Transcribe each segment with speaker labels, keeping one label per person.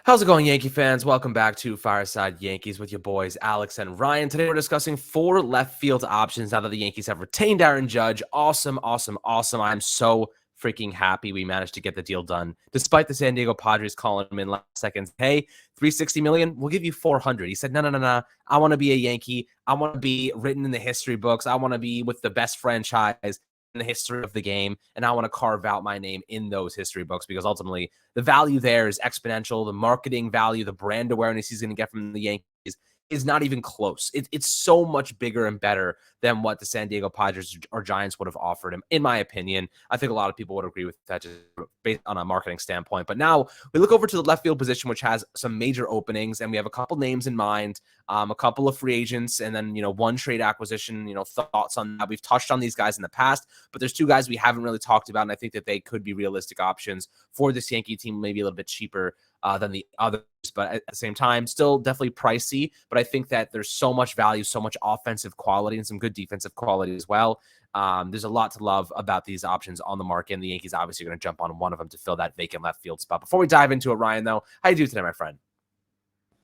Speaker 1: How's it going, Yankee fans? Welcome back to Fireside Yankees with your boys, Alex and Ryan. Today we're discussing 4 left field options now that the Yankees have retained Aaron Judge. Awesome, awesome, awesome. I'm so freaking happy we managed to get the deal done. Despite the San Diego Padres calling him in last seconds, hey, $360 million, we'll give you 400. He said, no. I want to be a Yankee. I want to be written in the history books. I want to be with the best franchise in the history of the game, and I want to carve out my name in those history books because ultimately the value there is exponential. The marketing value, the brand awareness he's going to get from the Yankees is not even close. It's so much bigger and better than what the San Diego Padres or Giants would have offered him, in my opinion. I think a lot of people would agree with that just based on a marketing standpoint. But now we look over to the left field position, which has some major openings, and we have a couple names in mind, a couple of free agents, and then, one trade acquisition, thoughts on that. We've touched on these guys in the past, but there's 2 guys we haven't really talked about, and I think that they could be realistic options for this Yankee team, maybe a little bit cheaper than the others, but at the same time, still definitely pricey. But I think that there's so much value, so much offensive quality, and some good defensive quality as well. There's a lot to love about these options on the market, and the Yankees obviously are going to jump on one of them to fill that vacant left field spot. Before we dive into it, Ryan, though, how you do today, my friend?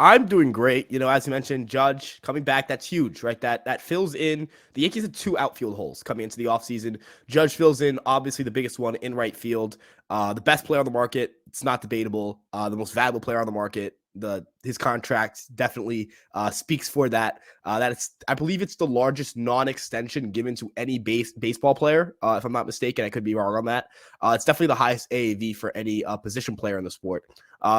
Speaker 2: I'm doing great. As you mentioned, Judge coming back, that's huge, right? That fills in. The Yankees had 2 outfield holes coming into the offseason. Judge fills in, obviously, the biggest one in right field. The best player on the market, it's not debatable. The most valuable player on the market. His contract definitely speaks for that. I believe it's the largest non-extension given to any baseball player, if I'm not mistaken. I could be wrong on that. It's definitely the highest AAV for any position player in the sport.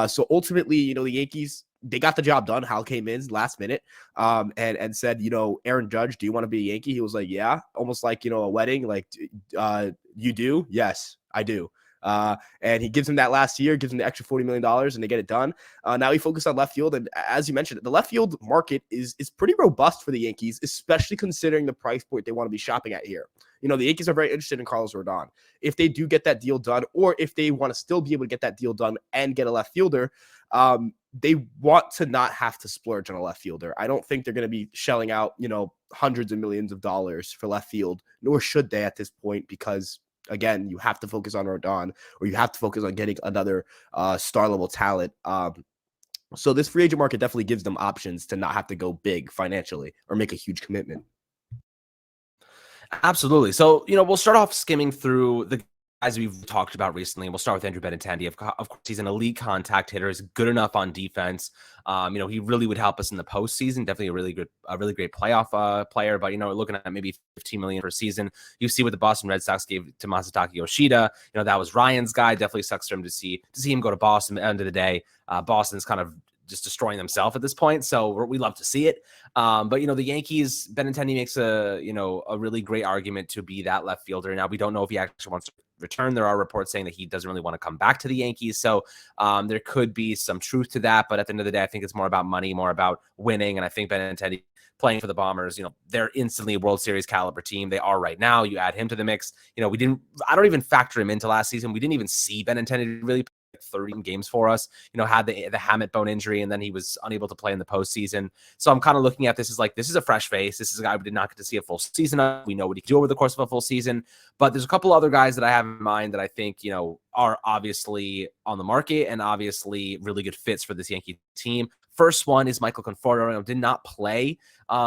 Speaker 2: So ultimately, the Yankees, they got the job done. Hal came in last minute and said, Aaron Judge, do you want to be a Yankee? He was like, yeah, almost like, a wedding. Like, you do? Yes, I do. And he gives him that last year, gives him the extra $40 million, and they get it done. Now he focused on left field. And as you mentioned, the left field market is pretty robust for the Yankees, especially considering the price point they want to be shopping at here. The Yankees are very interested in Carlos Rodon. If they do get that deal done, or if they want to still be able to get that deal done and get a left fielder, they want to not have to splurge on a left fielder. I don't think they're going to be shelling out, hundreds of millions of dollars for left field, nor should they at this point, because again, you have to focus on Rodon, or you have to focus on getting another star level talent. So this free agent market definitely gives them options to not have to go big financially or make a huge commitment.
Speaker 1: Absolutely. So, we'll start off skimming through the guys we've talked about recently. We'll start with Andrew Benintendi. Of course, he's an elite contact hitter. He's good enough on defense. He really would help us in the postseason. Definitely a really great playoff player. But, looking at maybe $15 million per season, you see what the Boston Red Sox gave to Masataka Yoshida. That was Ryan's guy. Definitely sucks for him to see him go to Boston. At the end of the day, Boston's kind of just destroying themselves at this point. So we love to see it. But, the Yankees, Benintendi makes a really great argument to be that left fielder. Now, we don't know if he actually wants to return. There are reports saying that he doesn't really want to come back to the Yankees. So there could be some truth to that. But at the end of the day, I think it's more about money, more about winning. And I think Benintendi playing for the Bombers, they're instantly a World Series caliber team. They are right now. You add him to the mix. I don't even factor him into last season. We didn't even see Benintendi really 30 games for us, had the Hammett bone injury, and then he was unable to play in the postseason. So I'm kind of looking at this as like, this is a fresh face. This is a guy we did not get to see a full season of. We know what he can do over the course of a full season, but there's a couple other guys that I have in mind that I think, are obviously on the market and obviously really good fits for this Yankee team. First one is Michael Conforto. Did not play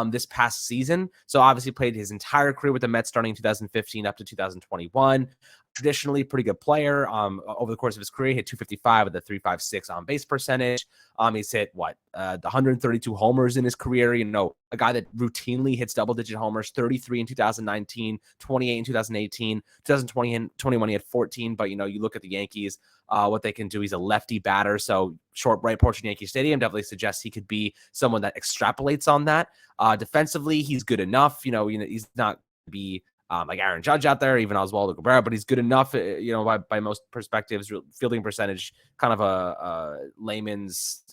Speaker 1: this past season. So obviously played his entire career with the Mets starting 2015 up to 2021. Traditionally pretty good player. Over the course of his career, he hit 255 with a 3.56 on base percentage. He's hit 132 homers in his career. A guy that routinely hits double-digit homers, 33 in 2019, 28 in 2018, 2020 and 21 he had 14. But you look at the Yankees, what they can do. He's a lefty batter, so short right porch in Yankee Stadium definitely suggests he could be someone that extrapolates on that. Defensively, he's good enough. He's not be like Aaron Judge out there, even Oswaldo Cabrera, but he's good enough, by most perspectives. Fielding percentage, kind of a layman's,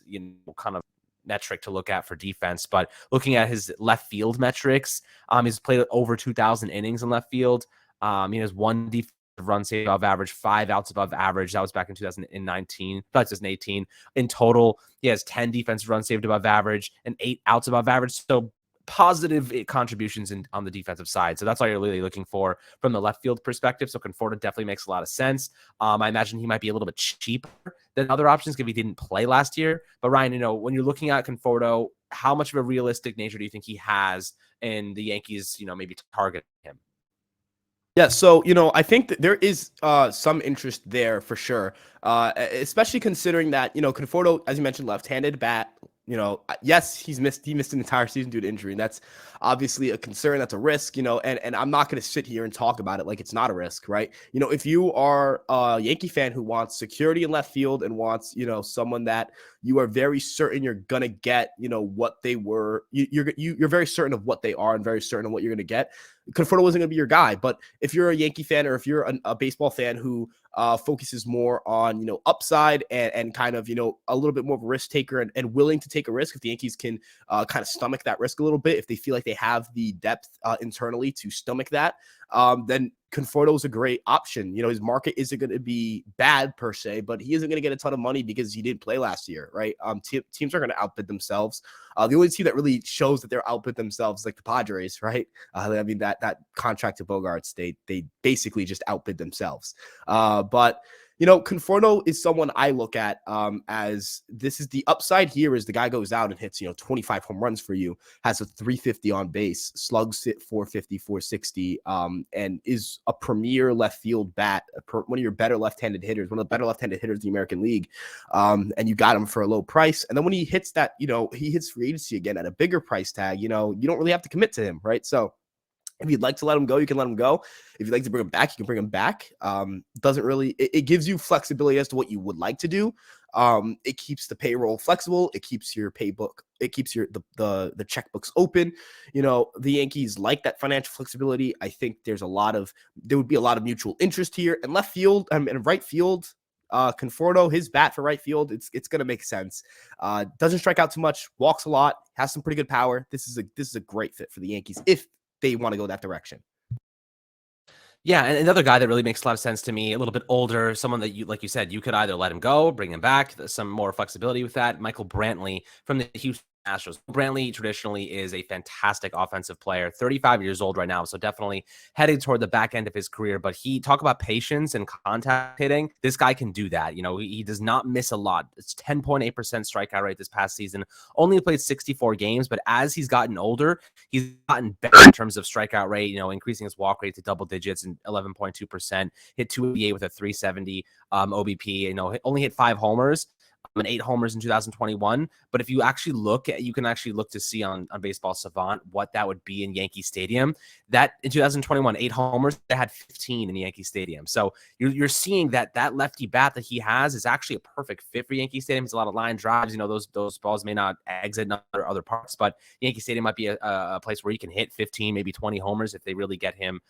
Speaker 1: kind of metric to look at for defense. But looking at his left field metrics, he's played over 2,000 innings in left field. He has 1 defensive run saved above average, 5 outs above average. That was back in 2018. In total, he has 10 defensive runs saved above average and 8 outs above average. So positive contributions on the defensive side. So that's all you're really looking for from the left field perspective. So Conforto definitely makes a lot of sense. I imagine he might be a little bit cheaper than other options if he didn't play last year. But Ryan, when you're looking at Conforto, how much of a realistic nature do you think he has in the Yankees, maybe target him?
Speaker 2: Yeah, so I think that there is some interest there for sure, especially considering that Conforto, as you mentioned, left-handed bat. Yes, he missed an entire season due to injury, and that's obviously a concern. That's a risk, and I'm not going to sit here and talk about it like it's not a risk, right? If you are a Yankee fan who wants security in left field and wants someone that you are very certain you're gonna get, what they were, you're very certain of what they are and very certain of what you're gonna get. Conforto wasn't going to be your guy. But if you're a Yankee fan or if you're a baseball fan who focuses more on, upside and kind of, a little bit more of a risk taker and willing to take a risk, if the Yankees can kind of stomach that risk a little bit, if they feel like they have the depth internally to stomach that, then Conforto is a great option. His market isn't going to be bad per se, but he isn't going to get a ton of money because he didn't play last year, right? Teams are going to outbid themselves. The only team that really shows that they're outbid themselves is like the Padres, right? I mean, that contract to Bogarts, they basically just outbid themselves. But Conforto is someone I look at as this is the upside here is the guy goes out and hits 25 home runs for you, has a 350 on base, slugs hit 450, 460, and is a premier left field bat, one of your better left-handed hitters, one of the better left-handed hitters in the American League, and you got him for a low price. And then when he hits that, he hits free agency again at a bigger price tag, you don't really have to commit to him, right? So if you'd like to let him go, you can let him go. If you'd like to bring him back, you can bring him back. Doesn't really, it gives you flexibility as to what you would like to do. It keeps the payroll flexible. It keeps your paybook, it keeps the checkbooks open. The Yankees like that financial flexibility. I think there would be a lot of mutual interest here. And left field and right field, Conforto, his bat for right field, it's gonna make sense. Doesn't strike out too much, walks a lot, has some pretty good power. This is a great fit for the Yankees if they want to go that direction.
Speaker 1: Yeah, and another guy that really makes a lot of sense to me, a little bit older, someone that like you said, you could either let him go, bring him back, there's some more flexibility with that. Michael Brantley from the Houston Astros. Brantley traditionally is a fantastic offensive player, 35 years old right now, so definitely heading toward the back end of his career. But talk about patience and contact hitting. This guy can do that. He does not miss a lot. It's 10.8% strikeout rate this past season. Only played 64 games, but as he's gotten older, he's gotten better in terms of strikeout rate. Increasing his walk rate to double digits and 11.2%. Hit 288 with a 370 OBP. Only hit 5 homers. And 8 homers in 2021. But if you actually you can actually look to see on Baseball Savant what that would be in Yankee Stadium. That in 2021, 8 homers, they had 15 in Yankee Stadium. So you're seeing that lefty bat that he has is actually a perfect fit for Yankee Stadium. It's a lot of line drives. Those balls may not exit in other parts, but Yankee Stadium might be a place where he can hit 15, maybe 20 homers if they really get him,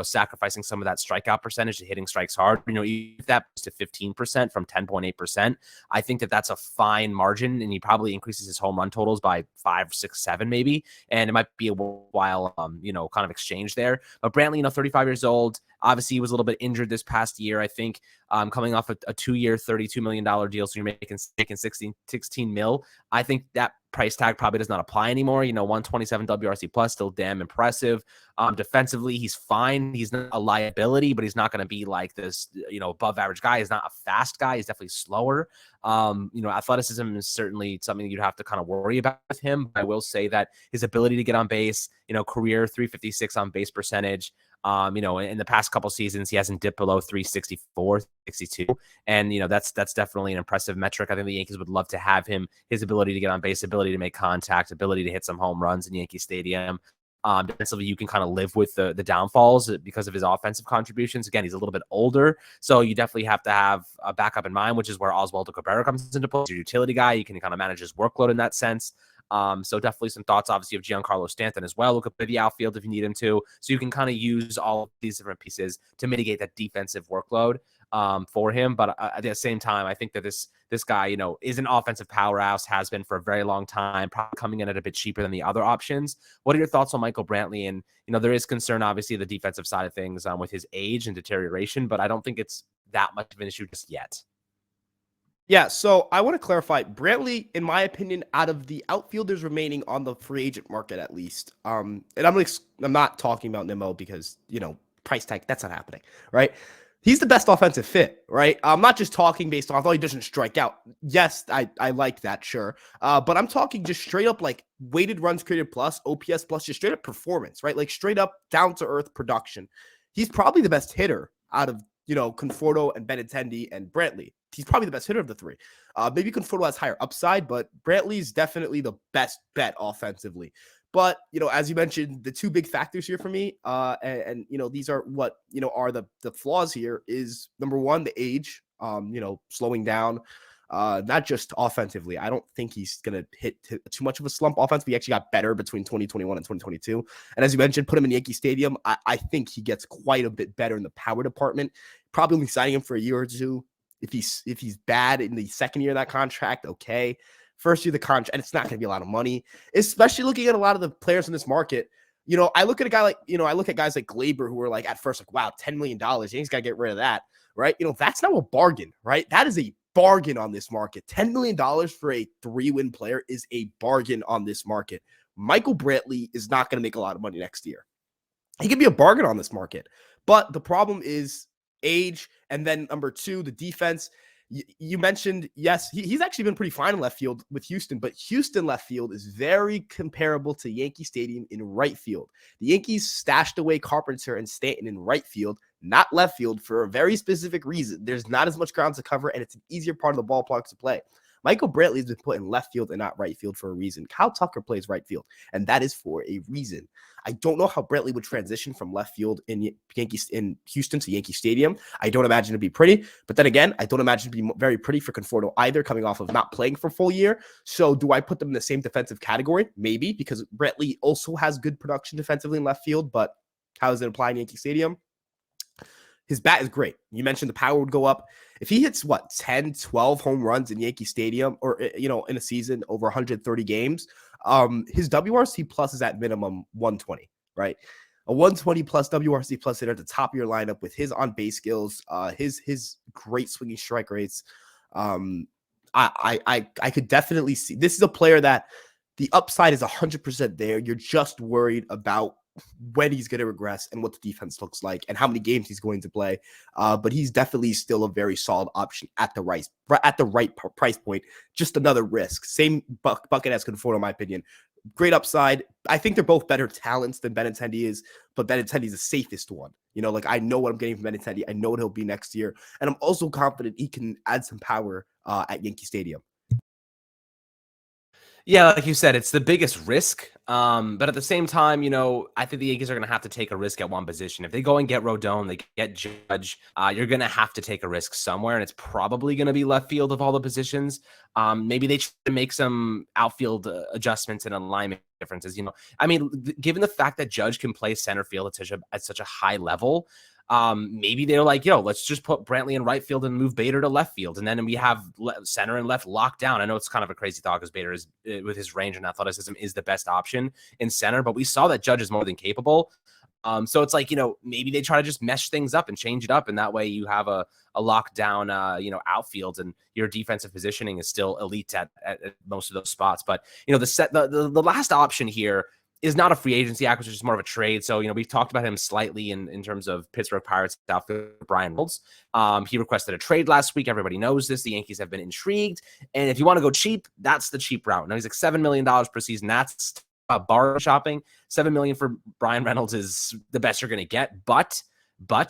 Speaker 1: sacrificing some of that strikeout percentage to hitting strikes hard. If that to 15% from 10.8%, I think that's a fine margin, and he probably increases his home run totals by 5, 6, 7 maybe, and it might be a worthwhile, kind of exchange there. But Brantley, 35 years old, obviously he was a little bit injured this past year. I think coming off a 2-year, $32 million deal, so you're making 16 mil. I think that price tag probably does not apply anymore. 127 WRC plus, still damn impressive. Defensively, he's fine. He's not a liability, but he's not going to be like this, above average guy. He's not a fast guy. He's definitely slower. Athleticism is certainly something you'd have to kind of worry about with him. But I will say that his ability to get on base, career 356 on base percentage. In the past couple seasons, he hasn't dipped below 364, 62. And, that's definitely an impressive metric. I think the Yankees would love to have him, his ability to get on base, ability to make contact, ability to hit some home runs in Yankee Stadium. Defensively, you can kind of live with the downfalls because of his offensive contributions. Again, he's a little bit older, so you definitely have to have a backup in mind, which is where Oswaldo Cabrera comes into play. He's your utility guy. You can kind of manage his workload in that sense. So definitely some thoughts, obviously, of Giancarlo Stanton as well, who could play the outfield if you need him to. So you can kind of use all of these different pieces to mitigate that defensive workload for him. But at the same time, I think that this guy, is an offensive powerhouse, has been for a very long time, probably coming in at a bit cheaper than the other options. What are your thoughts on Michael Brantley? And, there is concern, obviously, the defensive side of things with his age and deterioration, but I don't think it's that much of an issue just yet.
Speaker 2: Yeah, so I want to clarify. Brantley, in my opinion, out of the outfielders remaining on the free agent market, at least, and I'm not talking about Nimmo because price tag that's not happening, right? He's the best offensive fit, right? I'm not just talking based on, although he doesn't strike out. Yes, I like that, sure, but I'm talking just straight up like weighted runs created plus, OPS plus, just straight up performance, right? Like straight up down to earth production. He's probably the best hitter out of Conforto and Benintendi and Brantley. He's probably the best hitter of the three. Maybe Conforto has higher upside, but Brantley's definitely the best bet offensively. But as you mentioned, the two big factors here for me, and these are what are the flaws here. Is number one the age, slowing down. Not just offensively. I don't think he's going to hit too much of a slump offensively. He actually got better between 2021 and 2022. And as you mentioned, put him in Yankee Stadium. I think he gets quite a bit better in the power department. Probably only signing him for a year or two. If he's bad in the second year of that contract, okay. First year of the contract, and it's not going to be a lot of money, especially looking at a lot of the players in this market. I look at a guy like, I look at guys like Glaber who are like at first like, wow, $10 million. He's got to get rid of that, right? That's now a bargain, right? That is a bargain on this market. $10 million for a 3-win player is a bargain on this market. Michael Brantley is not going to make a lot of money next year. He could be a bargain on this market, but the problem is age. And then number two, the defense. You mentioned, yes, he's actually been pretty fine in left field with Houston, but Houston left field is very comparable to Yankee Stadium in right field. The Yankees stashed away Carpenter and Stanton in right field, not left field, for a very specific reason. There's not as much ground to cover, and it's an easier part of the ballpark to play. Michael Brantley has been put in left field and not right field for a reason. Kyle Tucker plays right field, and that is for a reason. I don't know how Brantley would transition from left field in Houston to Yankee Stadium. I don't imagine it'd be pretty, but then again, I don't imagine it'd be very pretty for Conforto either, coming off of not playing for a full year. So do I put them in the same defensive category? Maybe, because Brantley also has good production defensively in left field, but how does it apply in Yankee Stadium? His bat is great. You mentioned the power would go up. If he hits 10, 12 home runs in Yankee Stadium, or in a season over 130 games, his WRC plus is at minimum 120, right? A 120 plus WRC plus hitter at the top of your lineup with his on base skills, his great swinging strike rates. I could definitely see this is a player that the upside is 100% there. You're just worried about when he's going to regress and what the defense looks like and how many games he's going to play. But he's definitely still a very solid option at the right price point. Just another risk. Same bucket as Conforto, in my opinion. Great upside. I think they're both better talents than Benintendi is, but Benintendi is the safest one. I know what I'm getting from Benintendi. I know what he'll be next year. And I'm also confident he can add some power at Yankee Stadium.
Speaker 1: Yeah, like you said, it's the biggest risk. But at the same time, I think the Yankees are going to have to take a risk at one position. If they go and get Rodon, they get Judge, you're going to have to take a risk somewhere, and it's probably going to be left field of all the positions. Maybe they try to make some outfield adjustments and alignment differences. Given the fact that Judge can play center field at such a high level, maybe they're like, let's just put Brantley in right field and move Bader to left field. And then we have center and left locked down. I know it's kind of a crazy thought because Bader is, with his range and athleticism, is the best option in center, but we saw that Judge is more than capable. So it's like, maybe they try to just mesh things up and change it up. And that way you have a lockdown, outfield, and your defensive positioning is still elite at most of those spots. But, the last option here is not a free agency acquisition, it's more of a trade. So, we've talked about him slightly in terms of Pittsburgh Pirates outfielder Brian Reynolds. He requested a trade last week. Everybody knows this. The Yankees have been intrigued. And if you want to go cheap, that's the cheap route. Now he's like $7 million per season. That's bar shopping. $7 million for Brian Reynolds is the best you're going to get. But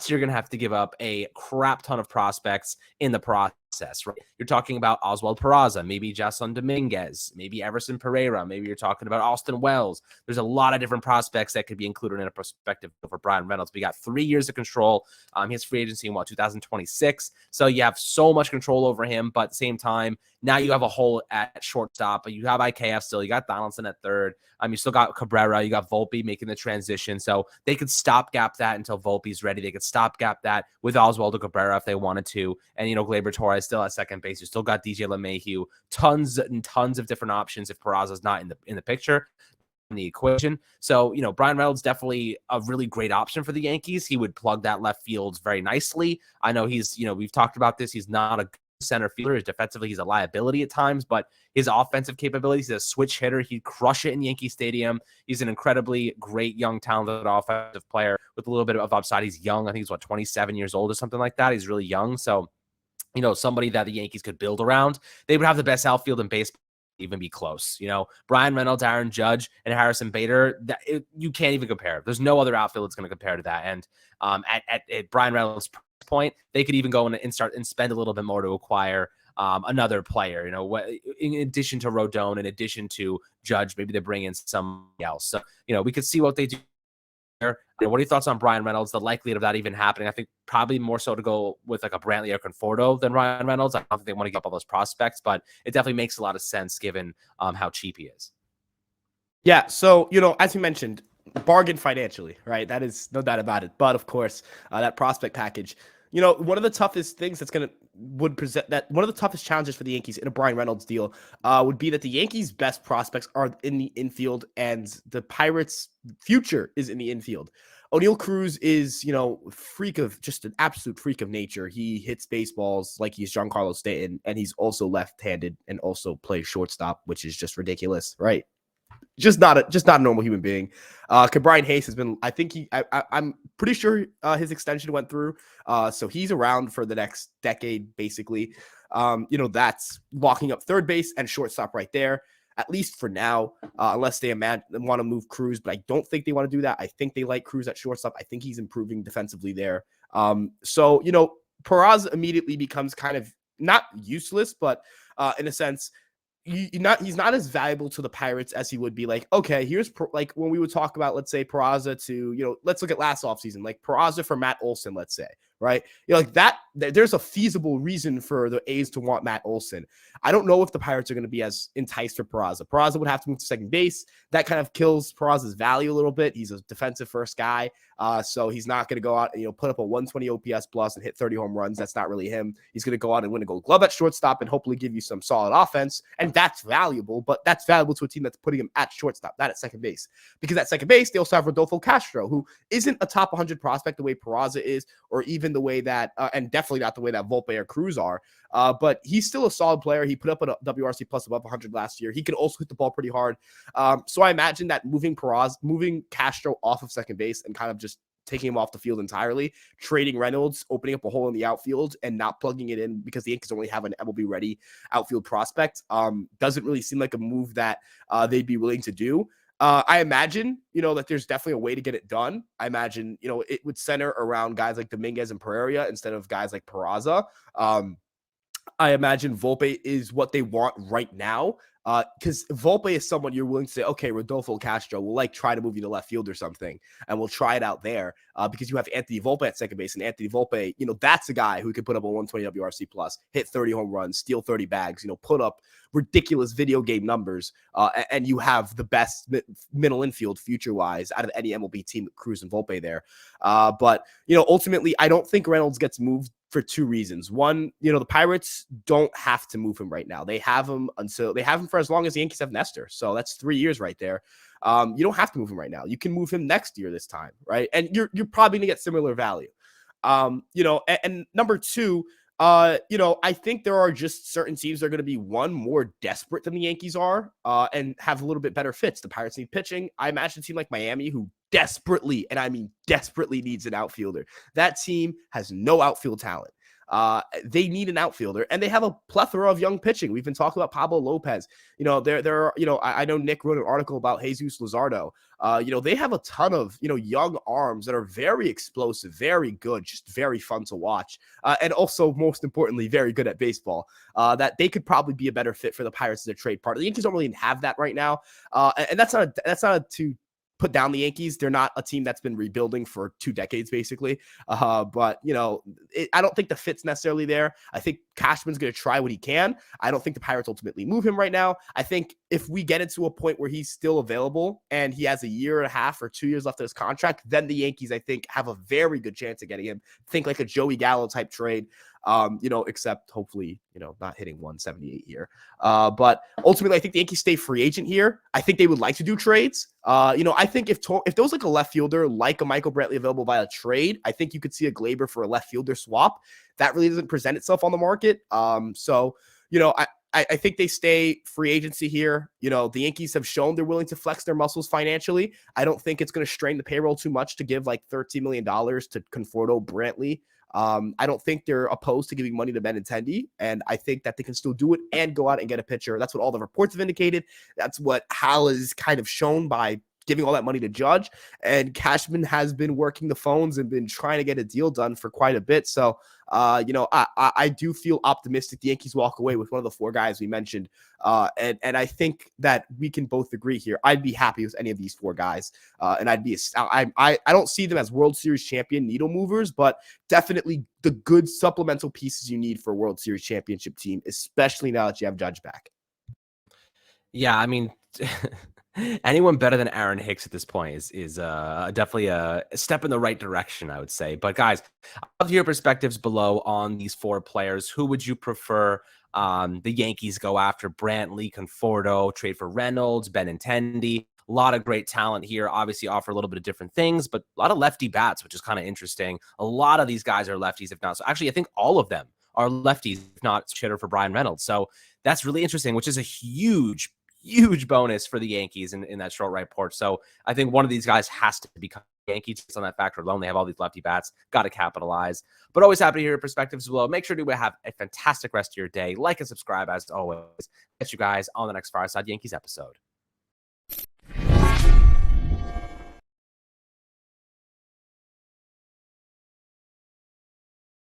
Speaker 1: you're going to have to give up a crap ton of prospects in the process, right? You're talking about Oswald Peraza, maybe Jason Dominguez, maybe Everson Pereira, maybe you're talking about Austin Wells. There's a lot of different prospects that could be included in a perspective for Brian Reynolds. We got 3 years of control. He has free agency in 2026. So you have so much control over him, but at the same time, now you have a hole at shortstop. You have IKF still. You got Donaldson at third. You still got Cabrera. You got Volpe making the transition. So they could stopgap that until Volpe's ready. They could stopgap that with Oswaldo Cabrera if they wanted to. And, Gleyber Torres still at second base. You still got DJ LeMahieu. Tons and tons of different options if Peraza's not in the picture, in the equation. So, Brian Reynolds definitely a really great option for the Yankees. He would plug that left field very nicely. I know he's, we've talked about this. He's not a center fielder. Defensively, he's a liability at times, but his offensive capabilities, he's a switch hitter. He'd crush it in Yankee Stadium. He's an incredibly great, young, talented offensive player with a little bit of upside. He's young. I think he's 27 years old or something like that. He's really young. So, somebody that the Yankees could build around. They would have the best outfield in baseball, even be close. Brian Reynolds, Aaron Judge, and Harrison Bader, you can't even compare. There's no other outfield that's going to compare to that. And at Brian Reynolds' point, they could even go and start and spend a little bit more to acquire another player, in addition to Rodon, in addition to Judge, maybe they bring in somebody else. So, we could see what they do. What are your thoughts on Brian Reynolds, the likelihood of that even happening? I think probably more so to go with like a Brantley or Conforto than Ryan Reynolds. I don't think they want to give up all those prospects, but it definitely makes a lot of sense given how cheap he is.
Speaker 2: Yeah, so, as you mentioned, bargain financially, right? That is no doubt about it. But of course, that prospect package, one of the toughest things one of the toughest challenges for the Yankees in a Brian Reynolds deal would be that the Yankees' best prospects are in the infield and the Pirates' future is in the infield. O'Neal Cruz is, just an absolute freak of nature. He hits baseballs like he's Giancarlo Stanton, and he's also left-handed and also plays shortstop, which is just ridiculous, right? Just not a normal human being. Brian Hayes has been, I think I'm pretty sure his extension went through. So he's around for the next decade, basically. That's locking up third base and shortstop right there, at least for now, unless they want to move Cruz, but I don't think they want to do that. I think they like Cruz at shortstop. I think he's improving defensively there. So Peraza immediately becomes kind of not useless, but in a sense, he's not as valuable to the Pirates as he would be. Like, okay, here's like when we would talk about, let's say, Peraza to, let's look at last offseason, like Peraza for Matt Olson, let's say, right? Like that, there's a feasible reason for the A's to want Matt Olson. I don't know if the Pirates are going to be as enticed for Peraza. Peraza would have to move to second base. That kind of kills Peraza's value a little bit. He's a defensive first guy. So he's not going to go out and, put up a 120 OPS plus and hit 30 home runs. That's not really him. He's going to go out and win a Gold Glove at shortstop and hopefully give you some solid offense. And that's valuable, but that's valuable to a team that's putting him at shortstop, not at second base. Because at second base, they also have Rodolfo Castro, who isn't a top 100 prospect the way Peraza is, or even the way that, and definitely not the way that Volpe or Cruz are. But he's still a solid player. He put up a WRC plus above 100 last year. He can also hit the ball pretty hard. So I imagine that moving Castro off of second base and kind of just taking him off the field entirely, trading Reynolds, opening up a hole in the outfield and not plugging it in because the Yankees only have an MLB ready outfield prospect, doesn't really seem like a move that they'd be willing to do. I imagine, that there's definitely a way to get it done. I imagine, it would center around guys like Dominguez and Pereira instead of guys like Peraza. I imagine Volpe is what they want right now. Because Volpe is someone you're willing to say, okay, Rodolfo Castro will try to move you to left field or something, and we'll try it out there. Because you have Anthony Volpe at second base, and Anthony Volpe, that's a guy who could put up a 120 WRC plus, hit 30 home runs, steal 30 bags, put up ridiculous video game numbers, and you have the best middle infield future-wise out of any MLB team with Cruz and Volpe there. But ultimately, I don't think Reynolds gets moved for two reasons. One, the Pirates don't have to move him right now. They have him for as long as the Yankees have Nestor. So that's 3 years right there. You don't have to move him right now. You can move him next year this time, right? And you're probably gonna get similar value. And number two, I think there are just certain teams that are going to be more desperate than the Yankees are, and have a little bit better fits. The Pirates need pitching. I imagine a team like Miami who desperately, and I mean desperately, needs an outfielder. That team has no outfield talent. They need an outfielder, and they have a plethora of young pitching. We've been talking about Pablo Lopez. I know Nick wrote an article about Jesus Luzardo. They have a ton of, young arms that are very explosive, very good, just very fun to watch. And also, most importantly, very good at baseball, that they could probably be a better fit for the Pirates as a trade partner. The Yankees don't really have that right now. And that's not to put down the Yankees. They're not a team that's been rebuilding for 2 decades, basically. But, I don't think the fit's necessarily there. I think Cashman's going to try what he can. I don't think the Pirates ultimately move him right now. I think if we get into a point where he's still available and he has a year and a half or 2 years left of his contract, then the Yankees, I think, have a very good chance of getting him. Think like a Joey Gallo type trade, except hopefully, not hitting 178 here. But ultimately, I think the Yankees stay free agent here. I think they would like to do trades. I think if there was like a left fielder, like a Michael Brantley available via trade, I think you could see a Glaber for a left fielder swap. That really doesn't present itself on the market. I think they stay free agency here. The Yankees have shown they're willing to flex their muscles financially. I don't think it's going to strain the payroll too much to give like $13 million to Conforto, Brantley. I don't think they're opposed to giving money to Benintendi, and I think that they can still do it and go out and get a pitcher. That's what all the reports have indicated. That's what Hal is kind of shown by giving all that money to Judge, and Cashman has been working the phones and been trying to get a deal done for quite a bit. So, I do feel optimistic the Yankees walk away with one of the 4 guys we mentioned. And I think that we can both agree here. I'd be happy with any of these 4 guys. And I don't see them as World Series champion needle movers, but definitely the good supplemental pieces you need for a World Series championship team, especially now that you have Judge back.
Speaker 1: Yeah, I mean, anyone better than Aaron Hicks at this point is definitely a step in the right direction, I would say. But guys, I'd love to hear perspectives below on these 4 players. Who would you prefer the Yankees go after? Brantley, Conforto, trade for Reynolds, Benintendi. A lot of great talent here. Obviously offer a little bit of different things, but a lot of lefty bats, which is kind of interesting. A lot of these guys are lefties, if not. So actually, I think all of them are lefties, if not hitter for Brian Reynolds. So that's really interesting, which is a huge bonus for the Yankees in that short right porch. So I think one of these guys has to become Yankees just on that factor alone. They have all these lefty bats, got to capitalize. But always happy to hear your perspectives as well. Make sure to have a fantastic rest of your day. Like and subscribe as always. Catch you guys on the next Fireside Yankees episode.